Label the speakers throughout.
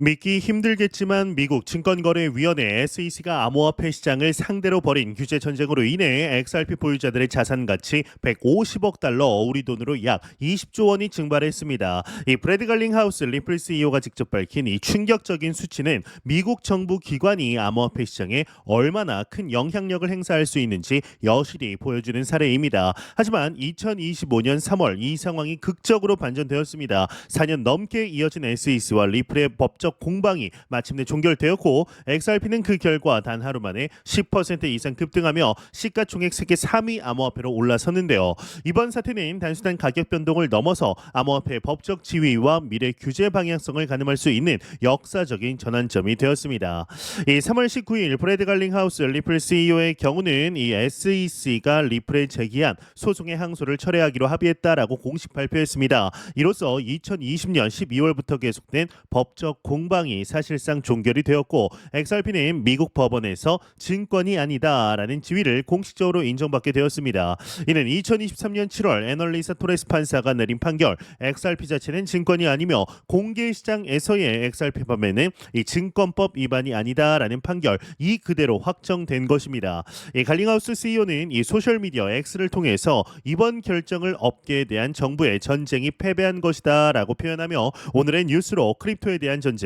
Speaker 1: 믿기 힘들겠지만 미국 증권거래위원회 SEC가 암호화폐 시장을 상대로 벌인 규제 전쟁으로 인해 XRP 보유자들의 자산 가치 150억 달러, 우리 돈으로 약 20조 원이 증발했습니다. 이 브래드 갈링하우스 리플 CEO가 직접 밝힌 이 충격적인 수치는 미국 정부 기관이 암호화폐 시장에 얼마나 큰 영향력을 행사할 수 있는지 여실히 보여주는 사례입니다. 하지만 2025년 3월 이 상황이 극적으로 반전되었습니다. 4년 넘게 이어진 SEC와 리플의 법적 공방이 마침내 종결되었고, XRP는 그 결과 단 하루 만에 10% 이상 급등하며 시가총액 세계 3위 암호화폐로 올라섰는데요. 이번 사태는 단순한 가격 변동을 넘어서 암호화폐의 법적 지위와 미래 규제 방향성을 가늠할 수 있는 역사적인 전환점이 되었습니다. 이 3월 19일 브래드 갈링하우스 리플 CEO의 경우는 이 SEC가 리플에 제기한 소송의 항소를 철회하기로 합의했다라고 공식 발표했습니다. 이로써 2020년 12월부터 계속된 법적 공방이 사실상 종결이 되었고, XRP는 미국 법원에서 증권이 아니다라는 지위를 공식적으로 인정받게 되었습니다. 이는 2023년 7월 애널리사 토레스 판사가 내린 판결, XRP 자체는 증권이 아니며 공개시장에서의 XRP 판매는 이 증권법 위반이 아니다라는 판결, 이 그대로 확정된 것입니다. 이 갈링하우스 CEO는 이 소셜미디어 X를 통해서 이번 결정을 업계에 대한 정부의 전쟁이 패배한 것이다라고 표현하며, 오늘의 뉴스로 크립토에 대한 전쟁은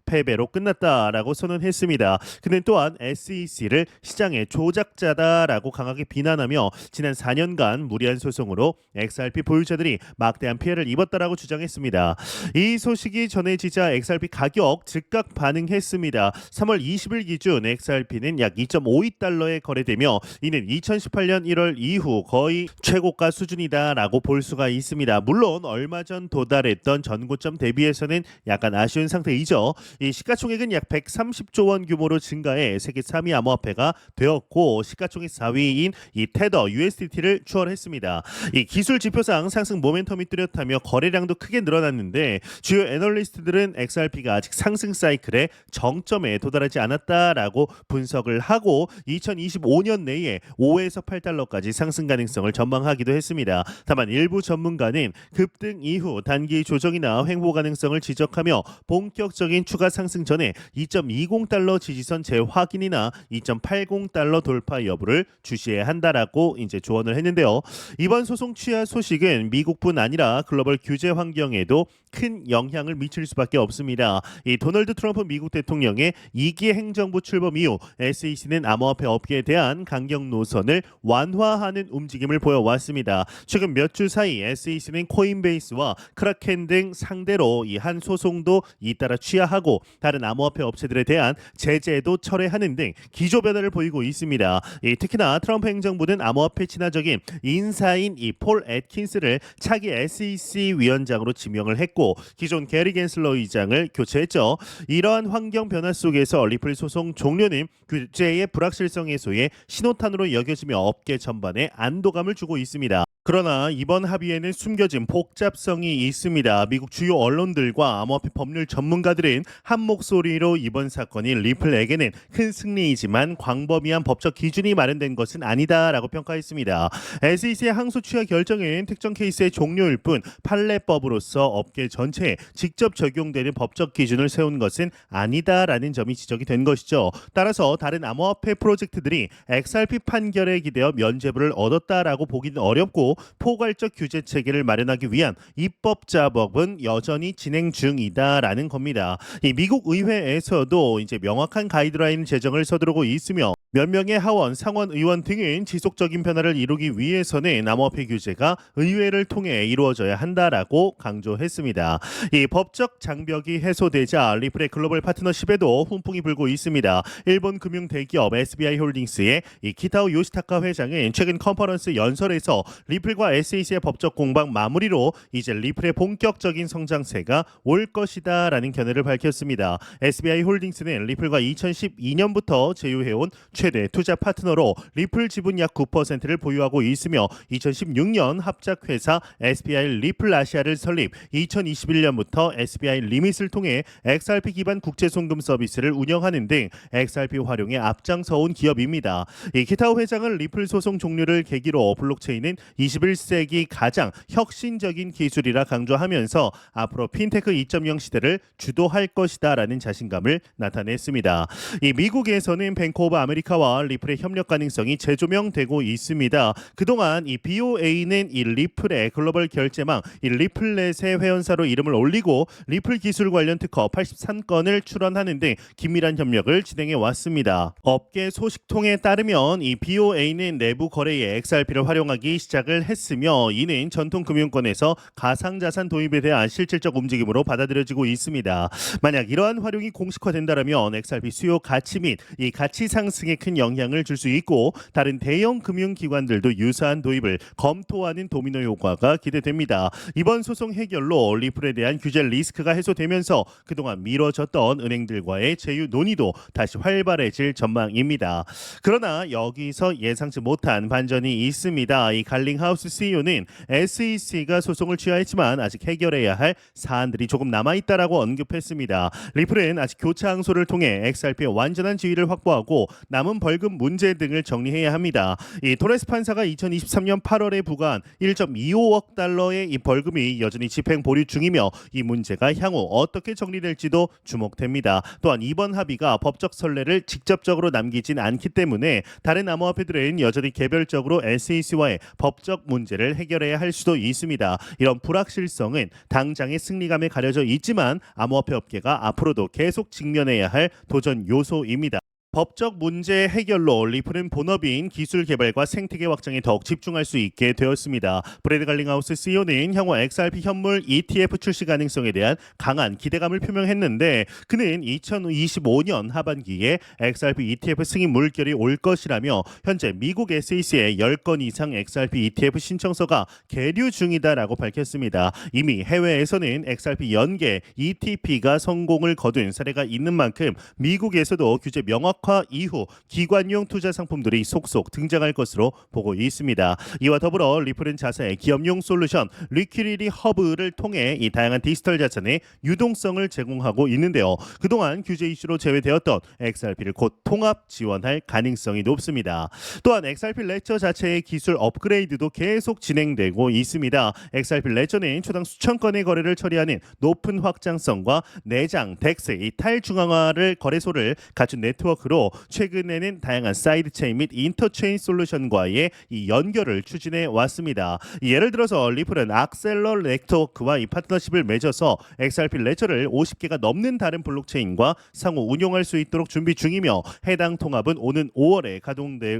Speaker 1: 패배로 끝났다라고 선언했습니다. 그는 또한 SEC를 시장의 조작자다라고 강하게 비난하며 지난 4년간 무리한 소송으로 XRP 보유자들이 막대한 피해를 입었다라고 주장했습니다. 이 소식이 전해지자 XRP 가격 즉각 반응했습니다. 3월 20일 기준 XRP는 약 2.52달러에 거래되며 이는 2018년 1월 이후 거의 최고가 수준이다라고 볼 수가 있습니다. 물론 얼마 전 도달했던 전고점 대비해서는 약간 아쉬운 상태이죠. 이 시가총액은 약 130조 원 규모로 증가해 세계 3위 암호화폐가 되었고, 시가총액 4위인 이 테더 USDT를 추월했습니다. 이 기술 지표상 상승 모멘텀이 뚜렷하며 거래량도 크게 늘어났는데, 주요 애널리스트들은 XRP가 아직 상승 사이클의 정점에 도달하지 않았다라고 분석을 하고 2025년 내에 5에서 8달러까지 상승 가능성을 전망하기도 했습니다. 다만 일부 전문가는 급등 이후 단기 조정이나 횡보 가능성을 지적하며 본격적인 추가 상승 전에 2.20달러 지지선 재확인이나 2.80달러 돌파 여부를 주시해야 한다라고 이제 조언을 했는데요. 이번 소송 취하 소식은 미국뿐 아니라 글로벌 규제 환경에도 큰 영향을 미칠 수밖에 없습니다. 이 도널드 트럼프 미국 대통령의 2기 행정부 출범 이후 SEC는 암호화폐 업계에 대한 강경 노선을 완화하는 움직임을 보여왔습니다. 최근 몇 주 사이 SEC는 코인베이스와 크라켄 등 상대로 이 한 소송도 잇따라 취하하고 다른 암호화폐 업체들에 대한 제재도 철회하는 등 기조 변화를 보이고 있습니다. 특히나 트럼프 행정부는 암호화폐 친화적인 인사인 이 폴 애킨스를 차기 SEC 위원장으로 지명을 했고, 기존 게리 겐슬러 의장을 교체했죠. 이러한 환경 변화 속에서 리플 소송 종료는 규제의 불확실성 해소의 신호탄으로 여겨지며 업계 전반에 안도감을 주고 있습니다. 그러나 이번 합의에는 숨겨진 복잡성이 있습니다. 미국 주요 언론들과 암호화폐 법률 전문가들은 한 목소리로 이번 사건이 리플에게는 큰 승리이지만 광범위한 법적 기준이 마련된 것은 아니다라고 평가했습니다. SEC의 항소 취하 결정은 특정 케이스의 종료일 뿐 판례법으로서 업계 전체에 직접 적용되는 법적 기준을 세운 것은 아니다라는 점이 지적이 된 것이죠. 따라서 다른 암호화폐 프로젝트들이 XRP 판결에 기대어 면죄부를 얻었다라고 보기는 어렵고, 포괄적 규제 체계를 마련하기 위한 입법 작업은 여전히 진행 중이다라는 겁니다. 이 미국 의회에서도 이제 명확한 가이드라인 제정을 서두르고 있으며, 몇 명의 하원, 상원 의원 등은 지속적인 변화를 이루기 위해서는 암호화폐 규제가 의회를 통해 이루어져야 한다라고 강조했습니다. 이 법적 장벽이 해소되자 리플의 글로벌 파트너십에도 훈풍이 불고 있습니다. 일본 금융 대기업 SBI 홀딩스의 이 키타오 요시타카 회장은 최근 컨퍼런스 연설에서 리플과 SEC의 법적 공방 마무리로 이제 리플의 본격적인 성장세가 올 것이다라는 견해를 밝혔습니다. SBI 홀딩스는 리플과 2012년부터 제휴해온 최대 투자 파트너로 리플 지분 약 9%를 보유하고 있으며 2016년 합작회사 SBI 리플 아시아를 설립, 2021년부터 SBI 리밋을 통해 XRP 기반 국제송금 서비스를 운영하는 등 XRP 활용에 앞장서온 기업입니다. 이 키타오 회장은 리플 소송 종료를 계기로 블록체인은 21세기 가장 혁신적인 기술이라 강조하면서 앞으로 핀테크 2.0 시대를 주도할 것이다라는 자신감을 나타냈습니다. 이 미국에서는 뱅크 오브 아메리카와 리플의 협력 가능성이 재조명되고 있습니다. 그동안 이 BOA는 이 리플의 글로벌 결제망 이 리플렛의 회원사로 이름을 올리고 리플 기술 관련 특허 83건을 출원하는 등 긴밀한 협력을 진행해 왔습니다. 업계 소식통에 따르면 이 BOA는 내부 거래에 XRP를 활용하기 시작을 했으며 이는 전통 금융권에서 가상자산 도입에 대한 실질적 움직임으로 받아들여지고 있습니다. 만약 이러한 활용이 공식화된다면 XRP 수요 가치 및 이 가치 상승에 큰 영향을 줄 수 있고 다른 대형 금융기관들도 유사한 도입을 검토하는 도미노 효과가 기대됩니다. 이번 소송 해결로 리플에 대한 규제 리스크가 해소되면서 그동안 미뤄졌던 은행들과의 제휴 논의도 다시 활발해질 전망입니다. 그러나 여기서 예상치 못한 반전이 있습니다. 이 갈링하우스 CEO는 SEC가 소송을 취하했지만 아직 해결해야 할 사안들이 조금 남아있다라고 언급했습니다. 리플은 아직 교차 항소를 통해 XRP의 완전한 지위를 확보하고 남은 벌금 문제 등을 정리해야 합니다. 이 토레스 판사가 2023년 8월에 부과한 1.25억 달러의 이 벌금이 여전히 집행 보류 중이며 이 문제가 향후 어떻게 정리될지도 주목됩니다. 또한 이번 합의가 법적 선례를 직접적으로 남기진 않기 때문에 다른 암호화폐들은 여전히 개별적으로 SEC와의 법적 문제를 해결해야 할 수도 있습니다. 이런 불확실성은 당장의 승리감에 가려져 있지만 암호화폐 업계가 앞으로도 계속 직면해야 할 도전 요소입니다. 법적 문제 해결로 리플은 본업인 기술 개발과 생태계 확장에 더욱 집중할 수 있게 되었습니다. 브래드 갈링하우스 CEO는 향후 XRP 현물 ETF 출시 가능성에 대한 강한 기대감을 표명했는데 그는 2025년 하반기에 XRP ETF 승인 물결이 올 것이라며 현재 미국 SEC에 10건 이상 XRP ETF 신청서가 계류 중이다라고 밝혔습니다. 이미 해외에서는 XRP 연계 ETP가 성공을 거둔 사례가 있는 만큼 미국에서도 규제 명확 이후 기관용 투자 상품들이 속속 등장할 것으로 보고 있습니다. 이와 더불어 리플은 자사의 기업용 솔루션 리퀴리티 허브를 통해 이 다양한 디지털 자산의 유동성을 제공하고 있는데요. 그동안 규제 이슈로 제외되었던 XRP를 곧 통합 지원할 가능성이 높습니다. 또한 XRP 레저 자체의 기술 업그레이드도 계속 진행되고 있습니다. XRP 레저는 초당 수천 건의 거래를 처리하는 높은 확장성과 내장, 덱스, 이 탈중앙화를 거래소를 갖춘 네트워크로 최근에는 다양한 사이드 체인 및 인터체인 솔루션과의 이 연결을 추진해 왔습니다. 예를 들어서 리플은 악셀러 네트워크와 이 파트너십을 맺어서 XRP 레저를 50개가 넘는 다른 블록체인과 상호 운용할 수 있도록 준비 중이며 해당 통합은 오는 5월에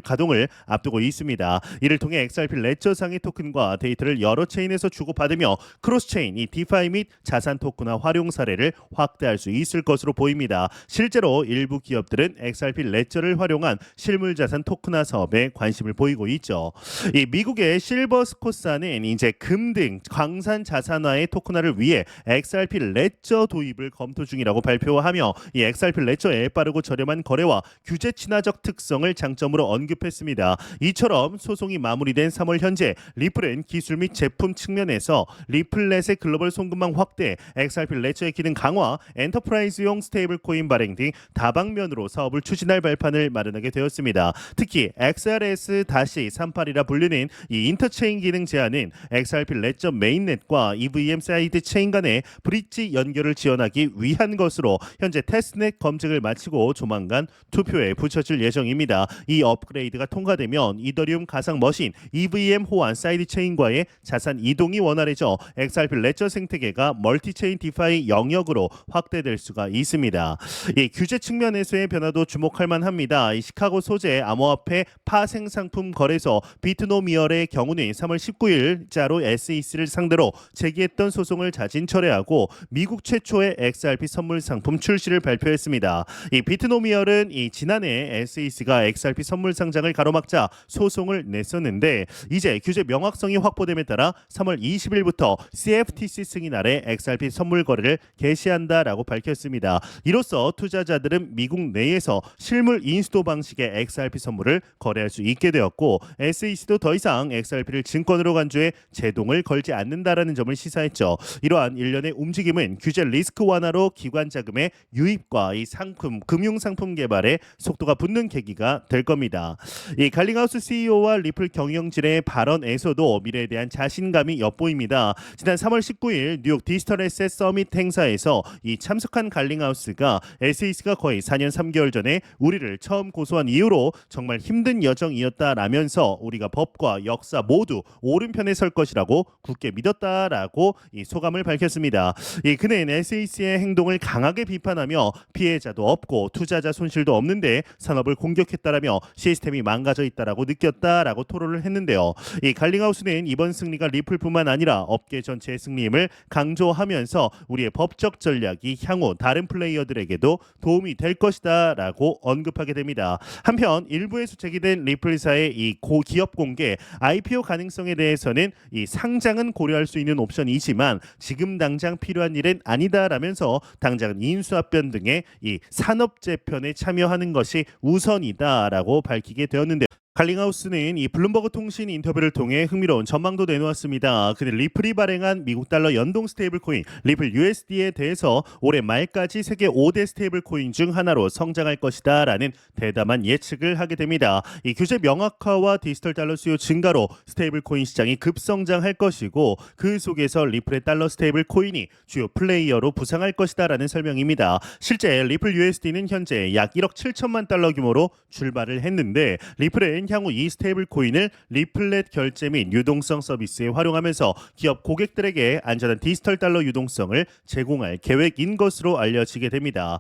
Speaker 1: 가동을 앞두고 있습니다. 이를 통해 XRP 레저상의 토큰과 데이터를 여러 체인에서 주고받으며 크로스체인, 이 디파이 및 자산 토큰화 활용 사례를 확대할 수 있을 것으로 보입니다. 실제로 일부 기업들은 XRP 레저를 활용한 실물자산 토큰화 사업에 관심을 보이고 있죠. 이 미국의 실버스코사는 이제 금 등 광산 자산화의 토큰화를 위해 XRP 레저 도입을 검토 중이라고 발표하며 이 XRP 레저의 빠르고 저렴한 거래와 규제 친화적 특성을 장점으로 언급했습니다. 이처럼 소송이 마무리된 3월 현재 리플은 기술 및 제품 측면에서 리플렛의 글로벌 송금망 확대, XRP 레저의 기능 강화, 엔터프라이즈용 스테이블 코인 발행 등 다방면으로 사업을 추진할 발판을 마련하게 되었습니다. 특히 XRS-38이라 불리는 이 인터체인 기능 제한은 XRP 레저 메인넷과 EVM 사이드 체인 간의 브릿지 연결을 지원하기 위한 것으로 현재 테스트넷 검증을 마치고 조만간 투표에 붙여질 예정입니다. 이 업그레이드가 통과되면 이더리움 가상 머신 EVM 호환 사이드 체인과의 자산 이동이 원활해져 XRP 레저 생태계가 멀티체인 디파이 영역으로 확대될 수가 있습니다. 이 규제 측면에서의 변화도 주목할 만합니다. 이 시카고 소재 암호화폐 파생 상품 거래소 비트노미얼의 경우는 3월 19일자로 SEC를 상대로 제기했던 소송을 자진 철회하고 미국 최초의 XRP 선물 상품 출시를 발표했습니다. 이 비트노미얼은 이 지난해 SEC가 XRP 선물 상장을 가로막자 소송을 냈었는데 이제 규제 명확성이 확보됨에 따라 3월 20일부터 CFTC 승인 아래 XRP 선물 거래를 개시한다라고 밝혔습니다. 이로써 투자자들은 미국 내에서 실물 인수도 방식의 XRP 선물을 거래할 수 있게 되었고 SEC도 더 이상 XRP를 증권으로 간주해 제동을 걸지 않는다라는 점을 시사했죠. 이러한 일련의 움직임은 규제 리스크 완화로 기관 자금의 유입과 이 상품 금융 상품 개발에 속도가 붙는 계기가 될 겁니다. 이 갈링하우스 CEO와 리플 경영진의 발언에서도 미래에 대한 자신감이 엿보입니다. 지난 3월 19일 뉴욕 디지털 에셋 서밋 행사에서 이 참석한 갈링하우스가 SEC가 거의 4년 3개월 전에 우리를 처음 고소한 이후로 정말 힘든 여정이었다라면서 우리가 법과 역사 모두 오른편에 설 것이라고 굳게 믿었다라고 이 소감을 밝혔습니다. 그는 SEC의 행동을 강하게 비판하며 피해자도 없고 투자자 손실도 없는데 산업을 공격했다라며 시스템이 망가져 있다라고 느꼈다라고 토로를 했는데요. 이 갈링하우스는 이번 승리가 리플뿐만 아니라 업계 전체의 승리임을 강조하면서 우리의 법적 전략이 향후 다른 플레이어들에게도 도움이 될 것이다라고 언급하게 됩니다. 한편 일부에서 제기된 리플사의 이 고기업 공개 IPO 가능성에 대해서는 이 상장은 고려할 수 있는 옵션이지만 지금 당장 필요한 일은 아니다라면서 당장은 인수합병 등의 이 산업 재편에 참여하는 것이 우선이다라고 밝히게 되었는데 갈링하우스는 이 블룸버그 통신 인터뷰를 통해 흥미로운 전망도 내놓았습니다. 그는 리플이 발행한 미국 달러 연동 스테이블 코인 리플 USD에 대해서 올해 말까지 세계 5대 스테이블 코인 중 하나로 성장할 것이다라는 대담한 예측을 하게 됩니다. 이 규제 명확화와 디지털 달러 수요 증가로 스테이블 코인 시장이 급성장할 것이고 그 속에서 리플의 달러 스테이블 코인이 주요 플레이어로 부상할 것이다라는 설명입니다. 실제 리플 USD는 현재 약 1억 7천만 달러 규모로 출발을 했는데 리플은 향후 이 스테이블 코인을 리플렛 결제 및 유동성 서비스에 활용하면서 기업 고객들에게 안전한 디지털 달러 유동성을 제공할 계획인 것으로 알려지게 됩니다.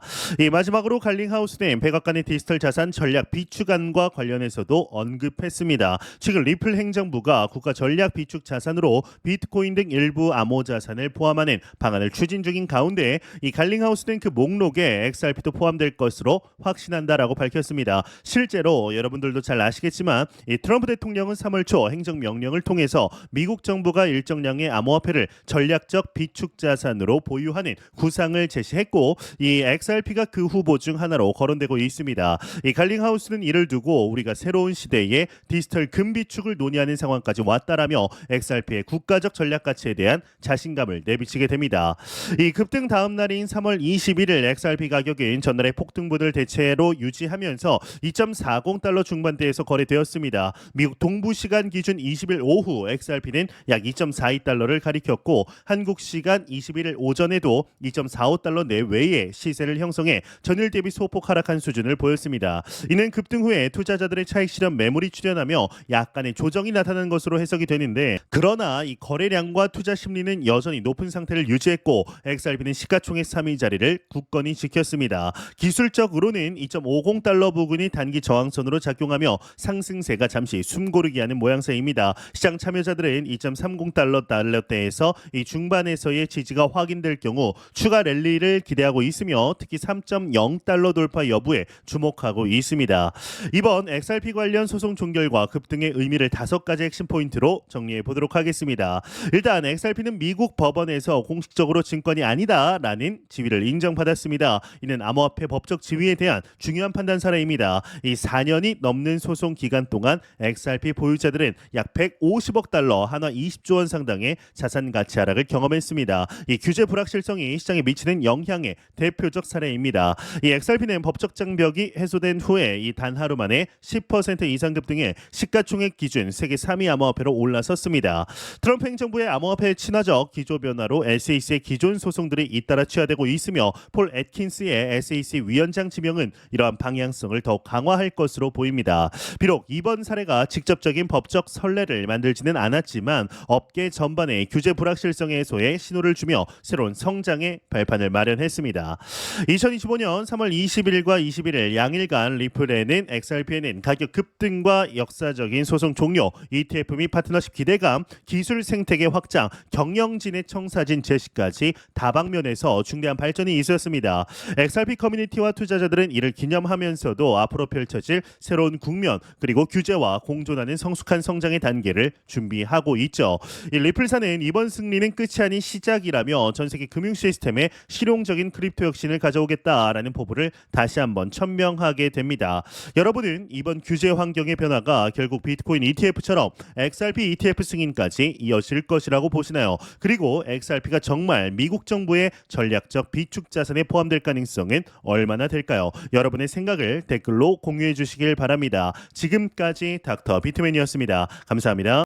Speaker 1: 마지막으로 갈링하우스는 백악관의 디지털 자산 전략 비축안과 관련해서도 언급했습니다. 최근 리플 행정부가 국가 전략 비축 자산으로 비트코인 등 일부 암호 자산을 포함하는 방안을 추진 중인 가운데 이 갈링하우스는 그 목록에 XRP도 포함될 것으로 확신한다라고 밝혔습니다. 실제로 여러분들도 잘 아시겠지만 이 트럼프 대통령은 3월 초 행정명령을 통해서 미국 정부가 일정량의 암호화폐를 전략적 비축 자산으로 보유하는 구상을 제시했고 이 XRP가 그 후보 중 하나로 거론되고 있습니다. 이 갈링하우스는 이를 두고 우리가 새로운 시대에 디지털 금비축을 논의하는 상황까지 왔다라며 XRP의 국가적 전략 가치에 대한 자신감을 내비치게 됩니다. 이 급등 다음 날인 3월 21일 XRP 가격은 전날의 폭등분을 대체로 유지하면서 2.40달러 중반대에서 거래되었습니다. 미국 동부 시간 기준 20일 오후 XRP는 약 2.42달러를 가리켰고 한국 시간 21일 오전에도 2.45달러 내외의 시세를 형성해 전일 대비 소폭 하락한 수준을 보였습니다. 이는 급등 후에 투자자들의 차익 실현 매물이 출현하며 약간의 조정이 나타난 것으로 해석이 되는데 그러나 이 거래량과 투자 심리는 여전히 높은 상태를 유지했고 XRP는 시가총액 3위 자리를 굳건히 지켰습니다. 기술적으로는 2.50달러 부근이 단기 저항선으로 작용하며 상승세가 잠시 숨고르기 하는 모양새입니다. 시장 참여자들은 2.30달러대에서 이 중반에서의 지지가 확인될 경우 추가 랠리를 기대하고 있으며 특히 3.0달러 돌파 여부에 주목하고 있습니다. 이번 XRP 관련 소송 종결과 급등의 의미를 5가지 핵심 포인트로 정리해 보도록 하겠습니다. 일단 XRP는 미국 법원에서 공식적으로 증권이 아니다라는 지위를 인정받았습니다. 이는 암호화폐 법적 지위에 대한 중요한 판단 사례입니다. 이 4년이 넘는 소송 기간 동안 XRP 보유자들은 약 150억 달러 한화 20조 원 상당의 자산 가치 하락을 경험했습니다. 이 규제 불확실성이 시장에 미치는 영향의 대표적 사례입니다. 이 XRP는 법적 장벽이 해소된 후에 이 단 하루 만에 10% 이상 급등해 시가총액 기준 세계 3위 암호화폐로 올라섰습니다. 트럼프 행정부의 암호화폐 친화적 기조 변화로 SEC의 기존 소송들이 잇따라 취하되고 있으며 폴 애킨스의 SEC 위원장 지명은 이러한 방향성을 더욱 강화할 것으로 보입니다. 비록 이번 사례가 직접적인 법적 선례를 만들지는 않았지만 업계 전반의 규제 불확실성 해소에 신호를 주며 새로운 성장의 발판을 마련했습니다. 2025년 3월 20일과 21일 양일간 리플에는 XRP에는 가격 급등과 역사적인 소송 종료, ETF 및 파트너십 기대감, 기술 생태계 확장, 경영진의 청사진 제시까지 다방면에서 중대한 발전이 있었습니다. XRP 커뮤니티와 투자자들은 이를 기념하면서도 앞으로 펼쳐질 새로운 국면 그리고 규제와 공존하는 성숙한 성장의 단계를 준비하고 있죠. 이 리플사는 이번 승리는 끝이 아닌 시작이라며 전 세계 금융 시스템에 실용적인 크립토 혁신을 가져오겠다라는 포부를 다시 한번 천명하게 됩니다. 여러분은 이번 규제 환경의 변화가 결국 비트코인 ETF처럼 XRP ETF 승인까지 이어질 것이라고 보시나요? 그리고 XRP가 정말 미국 정부의 전략적 비축 자산에 포함될 가능성은 얼마나 될까요? 여러분의 생각을 댓글로 공유해 주시길 바랍니다. 지금까지 닥터 비트맨이었습니다. 감사합니다.